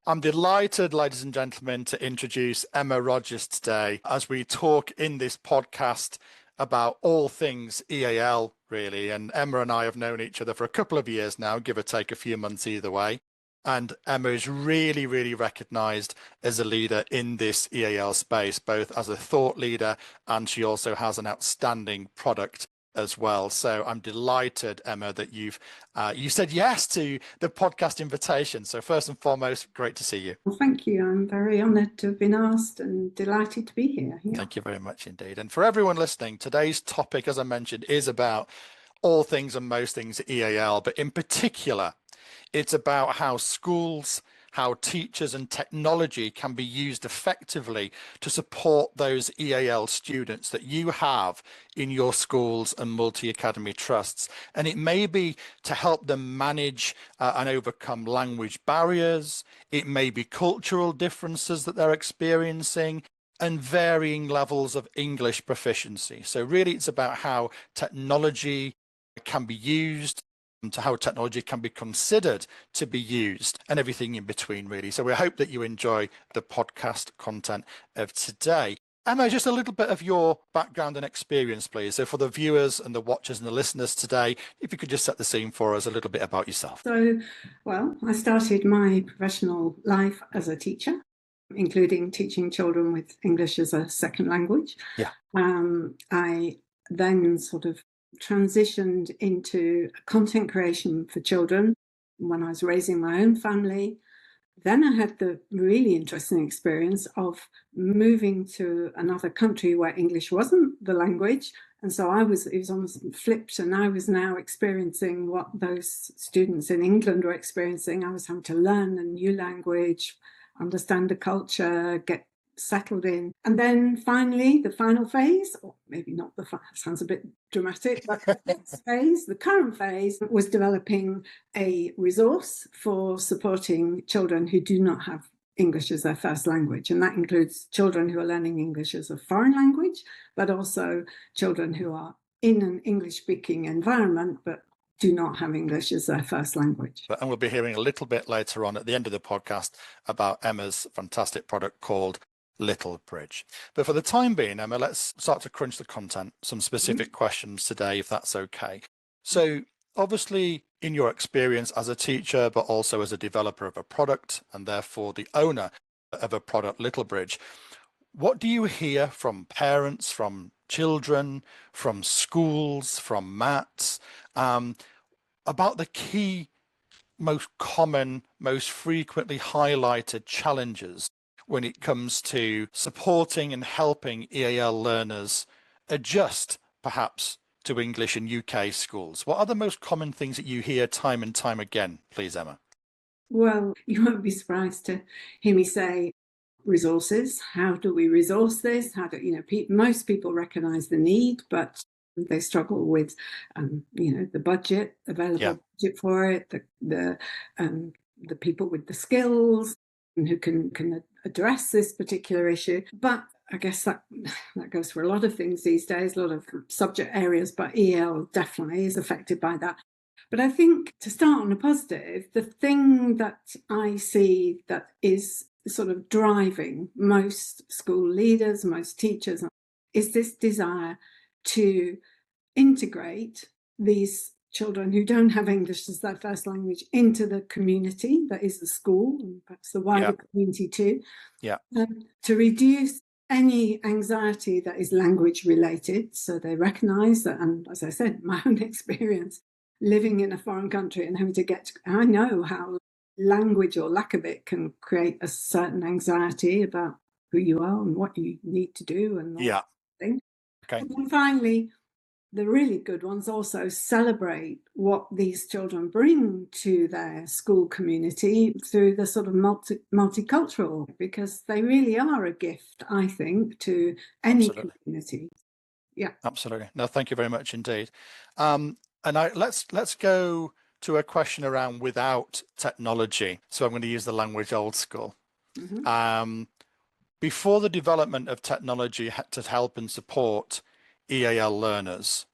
I'm delighted, ladies and gentlemen, to introduce Emma Rogers today as we talk in this podcast about all things EAL, really. And Emma and I have known each other for a couple of years now, give or take a few months either way. And Emma is really, really recognized as a leader in this EAL space, both as a thought leader, and she also has an outstanding product as well. So I'm delighted, Emma, that you said yes to the podcast invitation. So first and foremost, great to see you. Well, thank you. I'm very honoured to have been asked and delighted to be here. Yeah. Thank you very much indeed. And for everyone listening, today's topic, as I mentioned, is about all things and most things EAL, but in particular, it's about how schools, how teachers and technology can be used effectively to support those EAL students that you have in your schools and multi-academy trusts. And it may be to help them manage and overcome language barriers. It may be cultural differences that they're experiencing and varying levels of English proficiency. So really it's about how technology can be used, to how technology can be considered to be used, and everything in between, really. So we hope that you enjoy the podcast content of today. Emma, just a little bit of your background and experience, please. So for the viewers and the watchers and the listeners today, if you could just set the scene for us a little bit about yourself. So, well, I started my professional life as a teacher, including teaching children with English as a second language. Yeah. I then sort of transitioned into content creation for children when I was raising my own family. Then I had the really interesting experience of moving to another country where English wasn't the language. And so it was almost flipped, and I was now experiencing what those students in England were experiencing. I was having to learn a new language, understand the culture, get settled in. And then finally, the final phase, or maybe not sounds a bit dramatic, but the next phase, the current phase, was developing a resource for supporting children who do not have English as their first language. And that includes children who are learning English as a foreign language, but also children who are in an English-speaking environment, but do not have English as their first language. And we'll be hearing a little bit later on at the end of the podcast about Emma's fantastic product called Little Bridge. But for the time being, Emma, let's start to crunch the content, some specific questions today, if that's okay. So obviously, in your experience as a teacher, but also as a developer of a product, and therefore the owner of a product, Little Bridge, what do you hear from parents, from children, from schools, from MATs, about the key, most common, most frequently highlighted challenges when it comes to supporting and helping EAL learners adjust perhaps to English in UK schools? What are the most common things that you hear time and time again, please, Emma? Well, you won't be surprised to hear me say resources. How do we resource this? How do most people recognise the need, but they struggle with the budget, available budget for it, the people with the skills and who can address this particular issue. But I guess that goes for a lot of things these days, a lot of subject areas, but EL definitely is affected by that. But I think, to start on a positive, the thing that I see that is sort of driving most school leaders, most teachers, is this desire to integrate these children who don't have English as their first language into the community that is the school, and perhaps the wider community too, to reduce any anxiety that is language related. So they recognise that, and as I said, my own experience living in a foreign country and having to I know how language or lack of it can create a certain anxiety about who you are and what you need to do and all that thing. Okay. And then finally, the really good ones also celebrate what these children bring to their school community through the sort of multicultural, because they really are a gift, I think, to any community. Yeah, absolutely. No, thank you very much indeed. And let's go to a question around without technology. So I'm going to use the language old school. Before the development of technology to help and support EAL learners,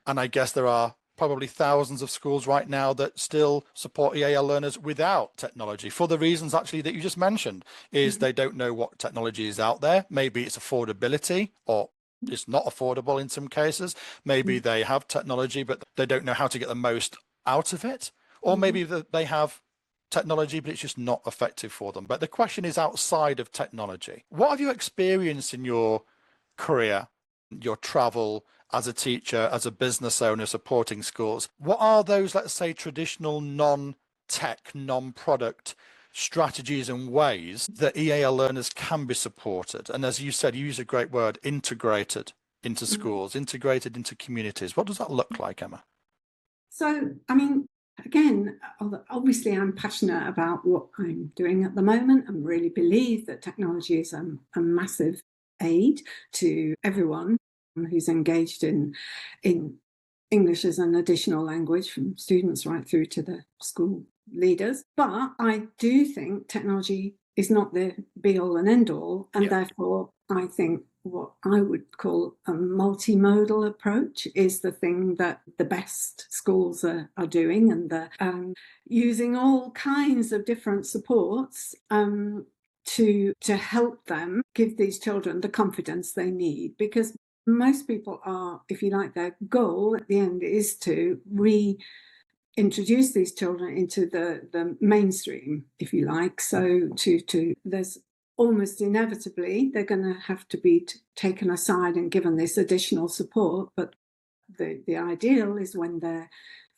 and I guess there are probably thousands of schools right now that still support EAL learners without technology for the reasons actually that you just mentioned, is they don't know what technology is out there. Maybe it's affordability, or it's not affordable in some cases. Maybe they have technology, but they don't know how to get the most out of it. Or maybe they have technology, but it's just not effective for them. But the question is outside of technology. What have you experienced in your career, your travel as a teacher, as a business owner supporting schools? What are those, let's say, traditional non-tech, non-product strategies and ways that EAL learners can be supported? And as you said, you use a great word, integrated into schools, integrated into communities. What does that look like, Emma? So, I mean, again, obviously I'm passionate about what I'm doing at the moment and really believe that technology is a massive aid to everyone who's engaged in English as an additional language, from students right through to the school leaders. But I do think technology is not the be all and end all, and therefore I think what I would call a multimodal approach is the thing that the best schools are doing, and they're using all kinds of different supports to help them give these children the confidence they need. Because most people are, if you like, their goal at the end is to reintroduce these children into the mainstream, if you like. So there's almost inevitably they're going to have to be taken aside and given this additional support. But the ideal is when they're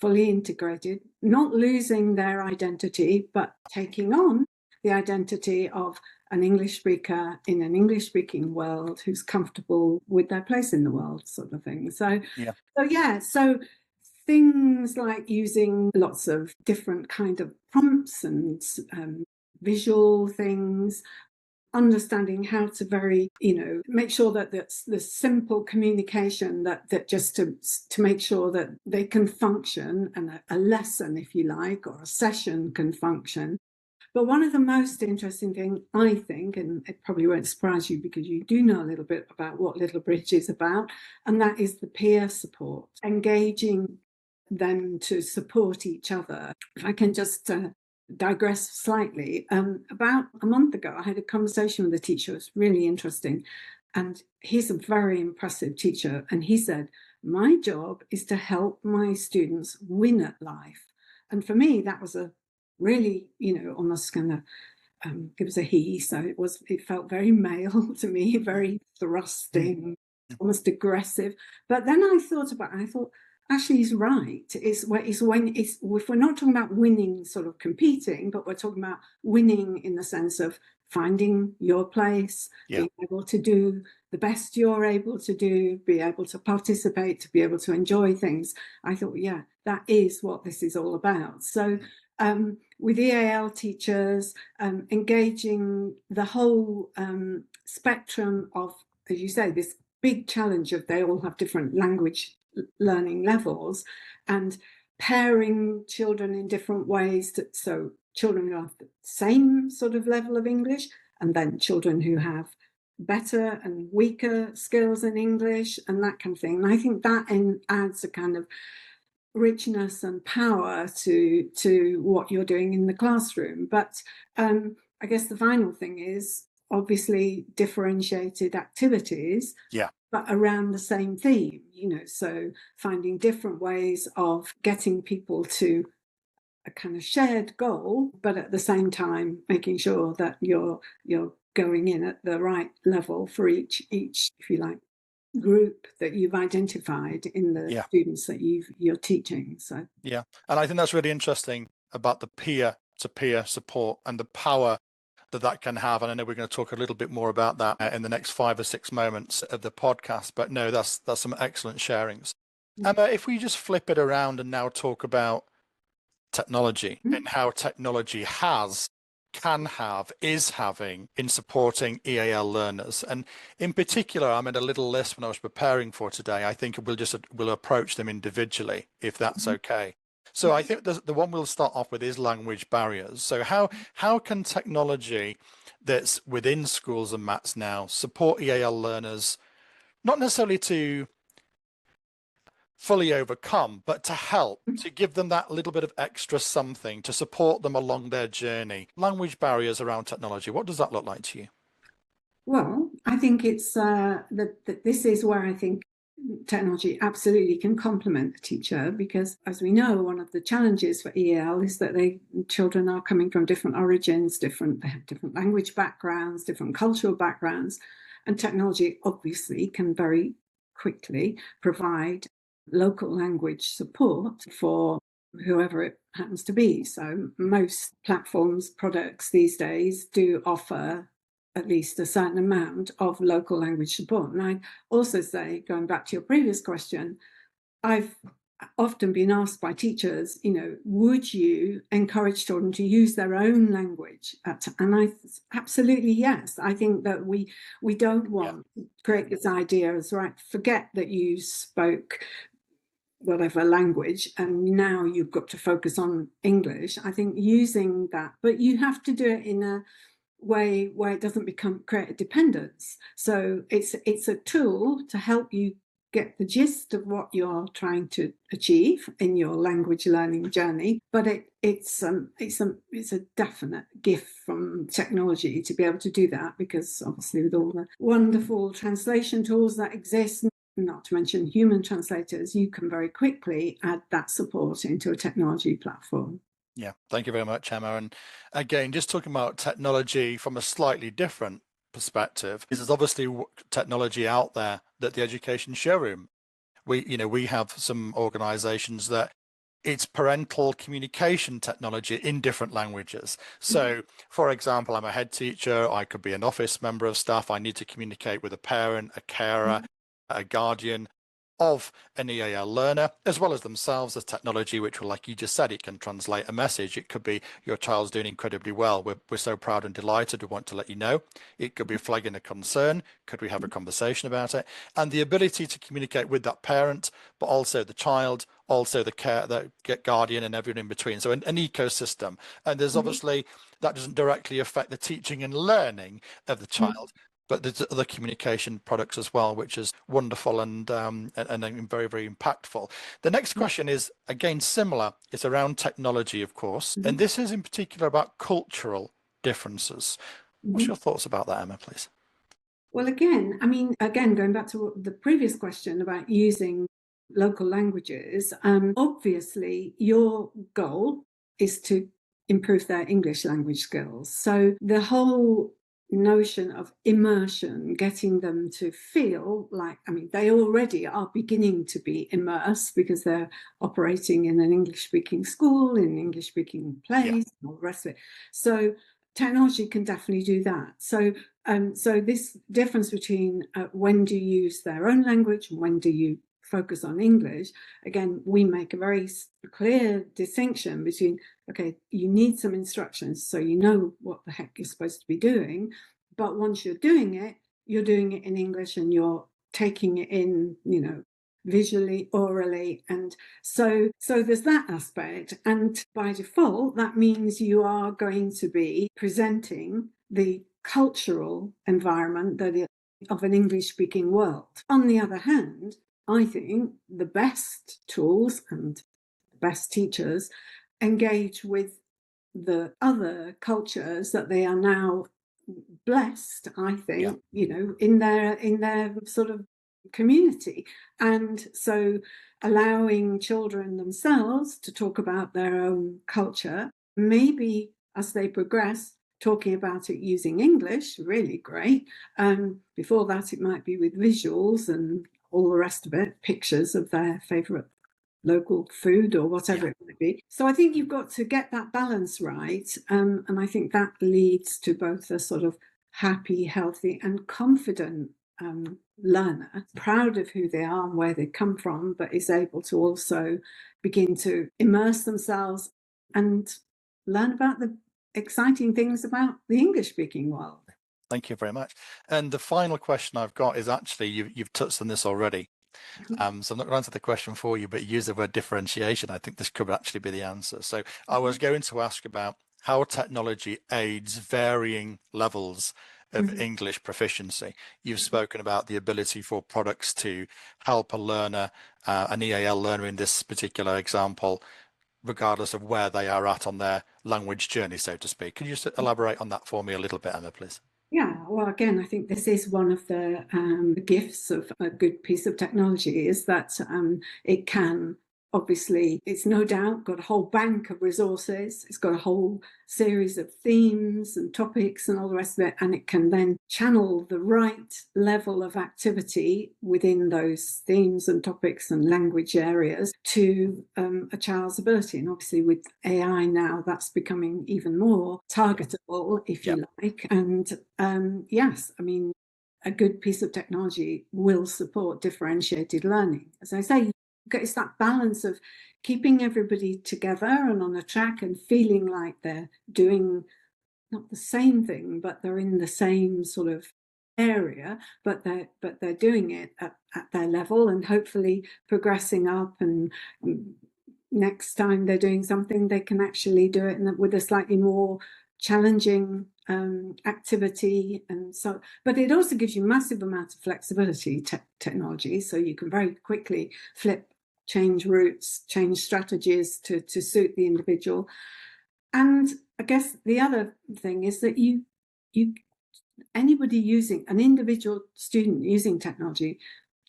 fully integrated, not losing their identity, but taking on the identity of an English speaker in an English speaking world who's comfortable with their place in the world, sort of thing. So things like using lots of different kind of prompts and visual things, understanding how to make sure that that's the simple communication that just to make sure that they can function, and a lesson, if you like, or a session can function. But one of the most interesting thing, I think, and it probably won't surprise you because you do know a little bit about what Little Bridge is about, and that is the peer support, engaging them to support each other. If I can just digress slightly, about a month ago, I had a conversation with a teacher. It was really interesting. And he's a very impressive teacher. And he said, my job is to help my students win at life. And for me, that was a really, almost kind of, it was a he, so it felt very male to me, very thrusting, almost aggressive. But then I thought, actually, he's right. If we're not talking about winning, sort of competing, but we're talking about winning in the sense of finding your place, being able to do the best you're able to do, be able to participate, to be able to enjoy things. I thought, that is what this is all about. So with EAL teachers, engaging the whole spectrum of, as you say, this big challenge of they all have different language learning levels, and pairing children in different ways. So children who have the same sort of level of English, and then children who have better and weaker skills in English, and that kind of thing. And I think that adds a kind of richness and power to what you're doing in the classroom. But I guess the final thing is obviously differentiated activities, but around the same theme, so finding different ways of getting people to a kind of shared goal, but at the same time making sure that you're going in at the right level for each, if you like, group that you've identified in the students that you're teaching. So and I think that's really interesting about the peer-to-peer support and the power that can have. And I know we're going to talk a little bit more about that in the next 5 or 6 moments of the podcast. But no, that's some excellent sharings. Emma, if we just flip it around and now talk about technology and how technology can have, is having in supporting EAL learners. And in particular, I made a little list when I was preparing for today. I think we'll approach them individually, if that's okay. So I think the one we'll start off with is language barriers. So how can technology that's within schools and MATs now support EAL learners, not necessarily to fully overcome, but to help, to give them that little bit of extra something to support them along their journey. Language barriers around technology, what does that look like to you? Well, I think it's that this is where I think technology absolutely can complement the teacher, because as we know, one of the challenges for EAL is that children are coming from different origins, they have different language backgrounds, different cultural backgrounds, and technology obviously can very quickly provide local language support for whoever it happens to be. So most platforms, products these days do offer at least a certain amount of local language support. And I also say, going back to your previous question, I've often been asked by teachers, would you encourage children to use their own language? And I absolutely yes. I think that we don't want to create this idea as, right, forget that you spoke whatever language and now you've got to focus on English. I think using that, but you have to do it in a way where it doesn't create a dependence. So it's a tool to help you get the gist of what you're trying to achieve in your language learning journey. But it's a definite gift from technology to be able to do that, because obviously with all the wonderful translation tools that exist, not to mention human translators, you can very quickly add that support into a technology platform. Yeah, thank you very much, Emma. And again, just talking about technology from a slightly different perspective, is there's obviously technology out there that the education showroom, we have some organizations that it's parental communication technology in different languages. So, for example, I'm a head teacher, I could be an office member of staff, I need to communicate with a parent, a carer, a guardian of an EAL learner, as well as themselves as technology, which will, like you just said, it can translate a message. It could be your child's doing incredibly well. We're so proud and delighted. We want to let you know. It could be flagging a concern. Could we have a conversation about it? And the ability to communicate with that parent, but also the child, also the guardian and everyone in between. So an ecosystem. And there's obviously that doesn't directly affect the teaching and learning of the child, but there's other communication products as well, which is wonderful and very, very impactful. The next question is, again, similar. It's around technology, of course, and this is in particular about cultural differences. What's your thoughts about that, Emma, please? Well, again, going back to the previous question about using local languages, obviously your goal is to improve their English language skills. So the whole notion of immersion, getting them to feel like, they already are beginning to be immersed because they're operating in an English-speaking school, in an English-speaking place, and all the rest of it. So technology can definitely do that. So this difference between when do you use their own language and when do you focus on English, again, we make a very clear distinction between, okay, you need some instructions so you know what the heck you're supposed to be doing, but once you're doing it in English and you're taking it in, visually, orally, and so there's that aspect. And by default, that means you are going to be presenting the cultural environment of an English-speaking world. On the other hand, I think the best tools and the best teachers engage with the other cultures that they are now blessed, I think, in their sort of community. And so allowing children themselves to talk about their own culture, maybe as they progress, talking about it using English, really great. Before that, it might be with visuals and all the rest of it, pictures of their favourite local food or whatever it might be. So I think you've got to get that balance right. And I think that leads to both a sort of happy, healthy and confident learner, proud of who they are and where they come from, but is able to also begin to immerse themselves and learn about the exciting things about the English-speaking world. Thank you very much. And the final question I've got is actually, you've touched on this already. So I'm not going to answer the question for you, but you use the word differentiation. I think this could actually be the answer. So I was going to ask about how technology aids varying levels of Mhm. English proficiency. You've spoken about the ability for products to help a learner, an EAL learner in this particular example, regardless of where they are at on their language journey, so to speak. Can you just elaborate on that for me a little bit, Emma, please? Yeah, well, again, I think this is one of the gifts of a good piece of technology is that it can obviously, it's no doubt got a whole bank of resources. It's got a whole series of themes and topics and all the rest of it. And it can then channel the right level of activity within those themes and topics and language areas to a child's ability. And obviously, with AI now, that's becoming even more targetable, if Yeah. you like. And yes, I mean, a good piece of technology will support differentiated learning. As I say, it's that balance of keeping everybody together and on a track and feeling like they're doing not the same thing, but they're in the same sort of area, but they're doing it at their level and hopefully progressing up and next time they're doing something they can actually do it with a slightly more challenging activity. And so, but it also gives you massive amounts of flexibility, technology, so you can very quickly flip, change routes, change strategies to suit the individual. And I guess the other thing is that you anybody using, an individual student using technology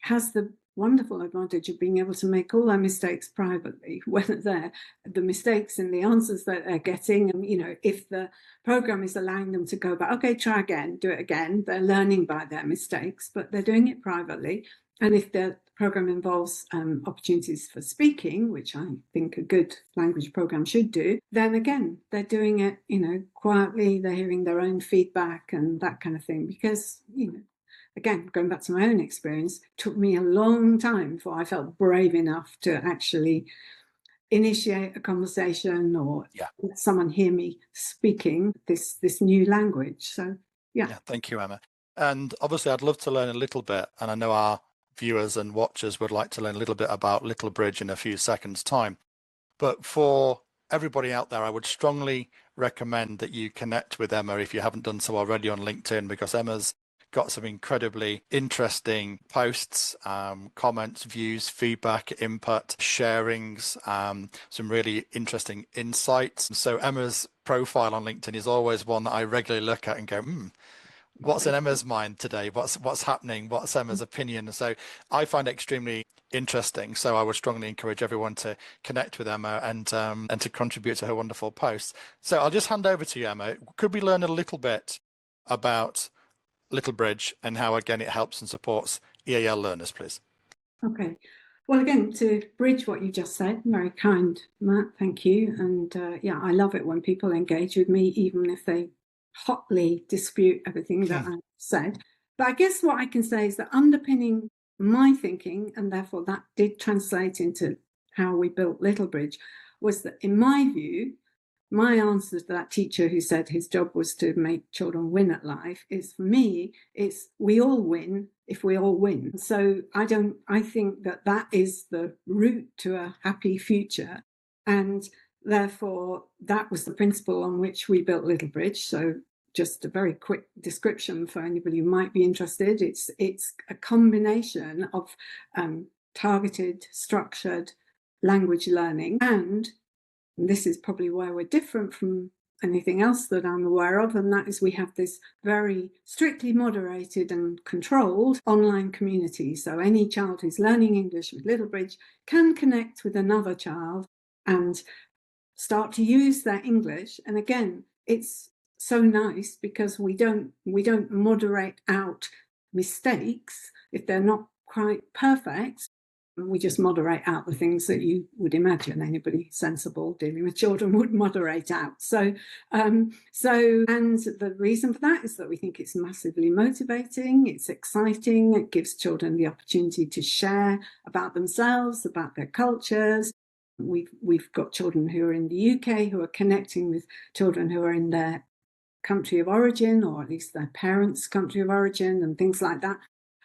has the wonderful advantage of being able to make all their mistakes privately, whether they're the mistakes in the answers that they're getting. And, you know, if the program is allowing them to go back, okay, try again, do it again, they're learning by their mistakes, but they're doing it privately. And if the program involves opportunities for speaking, which I think a good language program should do, then again, they're doing it, you know, quietly, they're hearing their own feedback and that kind of thing. Because, you know, again, going back to my own experience, took me a long time before I felt brave enough to actually initiate a conversation or Yeah. let someone hear me speaking this new language. So yeah. Yeah, thank you, Emma. And obviously, I'd love to learn a little bit, and I know our viewers and watchers would like to learn a little bit about Little Bridge in a few seconds' time. But for everybody out there, I would strongly recommend that you connect with Emma if you haven't done so already on LinkedIn, because Emma's got some incredibly interesting posts, comments, views, feedback, input, sharings, some really interesting insights. So Emma's profile on LinkedIn is always one that I regularly look at and go, what's in Emma's mind today? What's happening? What's Emma's opinion? So I find it extremely interesting. So I would strongly encourage everyone to connect with Emma and to contribute to her wonderful posts. So I'll just hand over to you, Emma. Could we learn a little bit about Little Bridge and how again it helps and supports EAL learners, please? Okay. Well, again, to bridge what you just said, very kind, Matt, thank you. And yeah, I love it when people engage with me, even if they hotly dispute everything that I said. But I guess what I can say is that underpinning my thinking, and therefore that did translate into how we built Little Bridge, was that in my view, my answer to that teacher who said his job was to make children win at life is, for me, it's we all win if we all win. So I think that is the route to a happy future. And therefore, that was the principle on which we built Little Bridge. So just a very quick description for anybody who might be interested. It's a combination of targeted, structured language learning, and this is probably where we're different from anything else that I'm aware of, and that is we have this very strictly moderated and controlled online community. So any child who's learning English with Little Bridge can connect with another child and start to use their English. And again, it's so nice because we don't moderate out mistakes if they're not quite perfect. We just moderate out the things that you would imagine anybody sensible dealing with children would moderate out. So and the reason for that is that we think it's massively motivating, it's exciting, it gives children the opportunity to share about themselves, about their cultures. We've got children who are in the UK who are connecting with children who are in their country of origin, or at least their parents' country of origin, and things like that.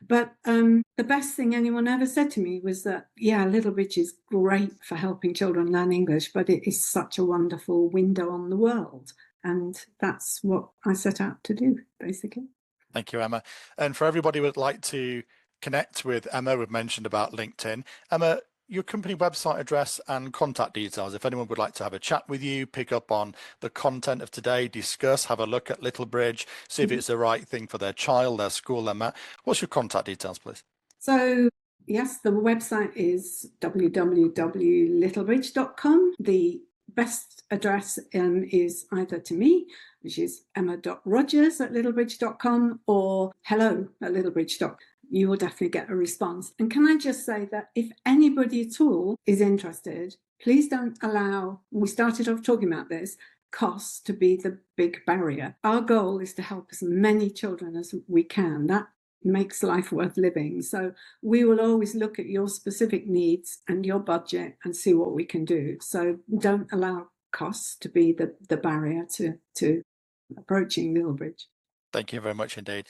But the best thing anyone ever said to me was that, yeah, Little Bridge is great for helping children learn English, but it is such a wonderful window on the world. And that's what I set out to do, basically. Thank you, Emma. And for everybody who would like to connect with Emma, we've mentioned about LinkedIn. Emma, your company website address and contact details, if anyone would like to have a chat with you, pick up on the content of today, discuss, have a look at Littlebridge, see if it's the right thing for their child, their school, their mat. What's your contact details, please? So yes, the website is www.littlebridge.com. The best address is either to me, which is emma.rogers@littlebridge.com, or hello@littlebridge.com. You will definitely get a response. And can I just say that if anybody at all is interested, please don't allow, we started off talking about this, costs to be the big barrier. Our goal is to help as many children as we can. That makes life worth living. So we will always look at your specific needs and your budget and see what we can do. So don't allow costs to be the barrier to approaching Littlebridge. Thank you very much indeed.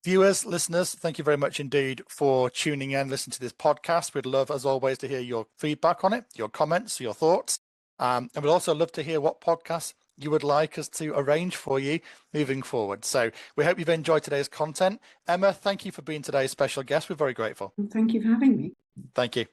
Viewers, listeners, thank you very much indeed for tuning in, listening to this podcast. We'd love, as always, to hear your feedback on it, your comments, your thoughts. And we'd also love to hear what podcasts you would like us to arrange for you moving forward. So we hope you've enjoyed today's content. Emma, thank you for being today's special guest. We're very grateful. Thank you for having me. Thank you.